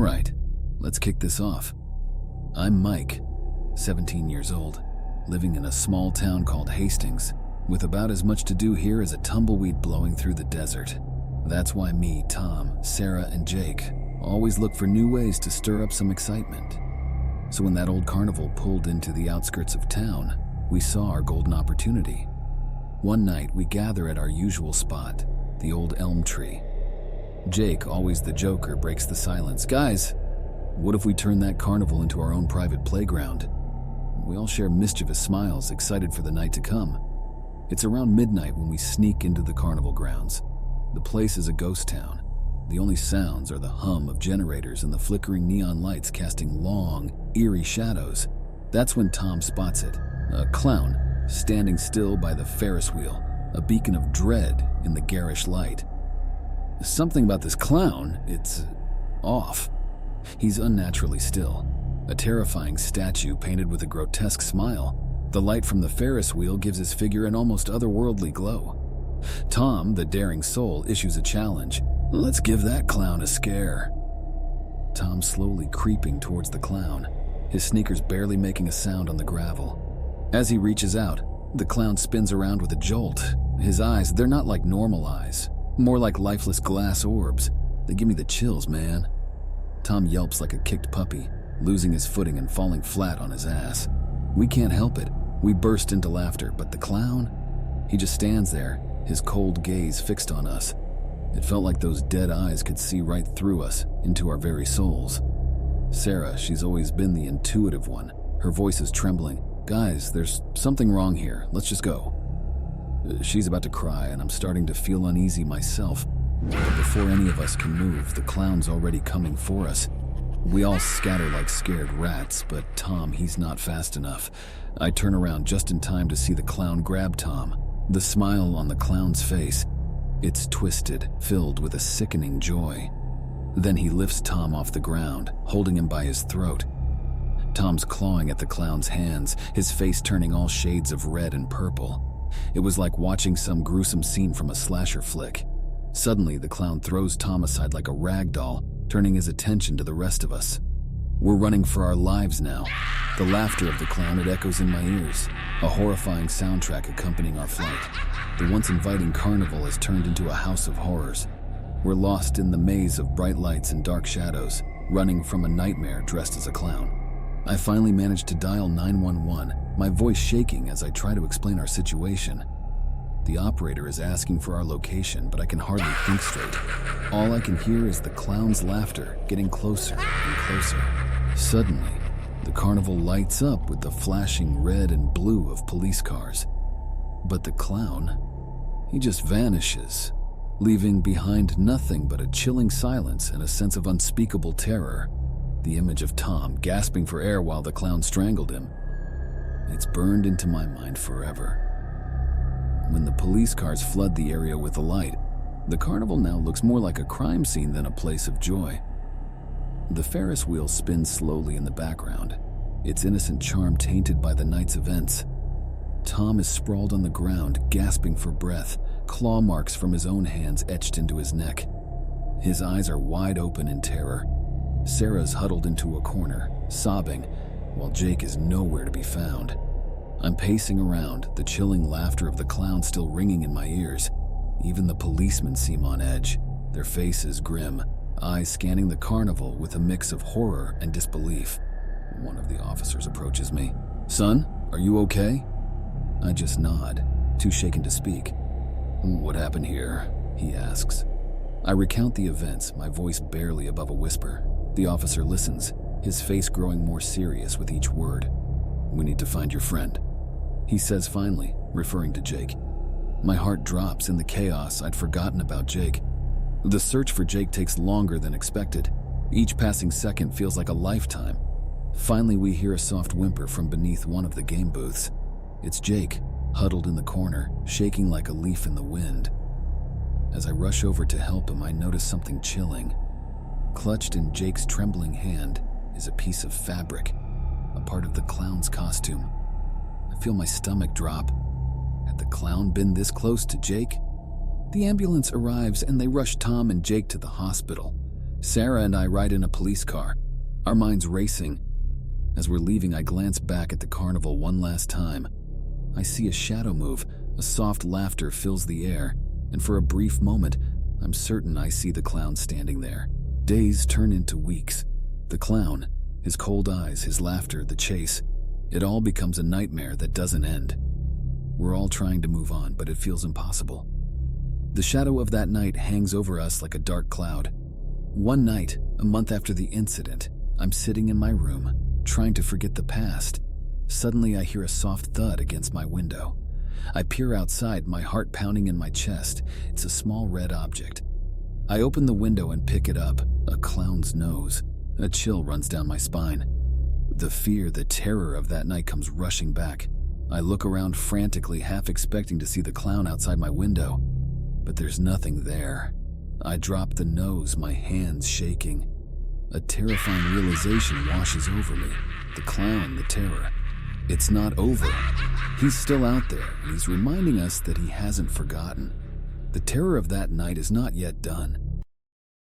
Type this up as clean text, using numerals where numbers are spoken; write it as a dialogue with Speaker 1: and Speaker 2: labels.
Speaker 1: Alright, let's kick this off. I'm Mike, 17 years old, living in a small town called Hastings, with about as much to do here as a tumbleweed blowing through the desert. That's why me, Tom, Sarah, and Jake always look for new ways to stir up some excitement. So when that old carnival pulled into the outskirts of town, we saw our golden opportunity. One night, we gather at our usual spot, the old elm tree. Jake, always the joker, breaks the silence. Guys, what if we turn that carnival into our own private playground? We all share mischievous smiles, excited for the night to come. It's around midnight when we sneak into the carnival grounds. The place is a ghost town. The only sounds are the hum of generators and the flickering neon lights casting long, eerie shadows. That's when Tom spots it. A clown, standing still by the Ferris wheel, a beacon of dread in the garish light. Something about this clown, it's off. He's unnaturally still, a terrifying statue painted with a grotesque smile. The light from the Ferris wheel gives his figure an almost otherworldly glow. Tom, the daring soul, issues a challenge. Let's give that clown a scare. Tom slowly creeping towards the clown, his sneakers barely making a sound on the gravel. As he reaches out, the clown spins around with a jolt. His eyes, they're not like normal eyes, more like lifeless glass orbs. They give me the chills, man. Tom yelps like a kicked puppy, losing his footing and falling flat on his ass. We can't help it. We burst into laughter, but the clown? He just stands there, his cold gaze fixed on us. It felt like those dead eyes could see right through us, into our very souls. Sarah, she's always been the intuitive one. Her voice is trembling. Guys, there's something wrong here. Let's just go. She's about to cry, and I'm starting to feel uneasy myself. But before any of us can move, the clown's already coming for us. We all scatter like scared rats, but Tom, he's not fast enough. I turn around just in time to see the clown grab Tom. The smile on the clown's face, it's twisted, filled with a sickening joy. Then he lifts Tom off the ground, holding him by his throat. Tom's clawing at the clown's hands, his face turning all shades of red and purple. It was like watching some gruesome scene from a slasher flick. Suddenly, the clown throws Tom aside like a rag doll, turning his attention to the rest of us. We're running for our lives now. The laughter of the clown, it echoes in my ears, a horrifying soundtrack accompanying our flight. The once inviting carnival has turned into a house of horrors. We're lost in the maze of bright lights and dark shadows, running from a nightmare dressed as a clown. I finally managed to dial 911, my voice shaking as I try to explain our situation. The operator is asking for our location, but I can hardly think straight. All I can hear is the clown's laughter getting closer and closer. Suddenly, the carnival lights up with the flashing red and blue of police cars. But the clown, he just vanishes, leaving behind nothing but a chilling silence and a sense of unspeakable terror. The image of Tom gasping for air while the clown strangled him, it's burned into my mind forever. When the police cars flood the area with the light, the carnival now looks more like a crime scene than a place of joy. The Ferris wheel spins slowly in the background, its innocent charm tainted by the night's events. Tom is sprawled on the ground, gasping for breath, claw marks from his own hands etched into his neck. His eyes are wide open in terror. Sarah's huddled into a corner, sobbing, while Jake is nowhere to be found. I'm pacing around, the chilling laughter of the clown still ringing in my ears. Even the policemen seem on edge, their faces grim, eyes scanning the carnival with a mix of horror and disbelief. One of the officers approaches me. "Son, are you okay?" I just nod, too shaken to speak. "What happened here?" he asks. I recount the events, my voice barely above a whisper. The officer listens, his face growing more serious with each word. "We need to find your friend," he says finally, referring to Jake. My heart drops in the chaos. I'd forgotten about Jake. The search for Jake takes longer than expected. Each passing second feels like a lifetime. Finally, we hear a soft whimper from beneath one of the game booths. It's Jake, huddled in the corner, shaking like a leaf in the wind. As I rush over to help him, I notice something chilling. Clutched in Jake's trembling hand is a piece of fabric, a part of the clown's costume. I feel my stomach drop. Had the clown been this close to Jake? The ambulance arrives and they rush Tom and Jake to the hospital. Sarah and I ride in a police car, our minds racing. As we're leaving, I glance back at the carnival one last time. I see a shadow move, a soft laughter fills the air, and for a brief moment, I'm certain I see the clown standing there. Days turn into weeks. The clown, his cold eyes, his laughter, the chase, it all becomes a nightmare that doesn't end. We're all trying to move on, but it feels impossible. The shadow of that night hangs over us like a dark cloud. One night, a month after the incident, I'm sitting in my room, trying to forget the past. Suddenly, I hear a soft thud against my window. I peer outside, my heart pounding in my chest. It's a small red object. I open the window and pick it up, a clown's nose. A chill runs down my spine. The fear, the terror of that night comes rushing back. I look around frantically, half expecting to see the clown outside my window, but there's nothing there. I drop the nose, my hands shaking. A terrifying realization washes over me. The clown, the terror. It's not over. He's still out there, and he's reminding us that he hasn't forgotten. The terror of that night is not yet done.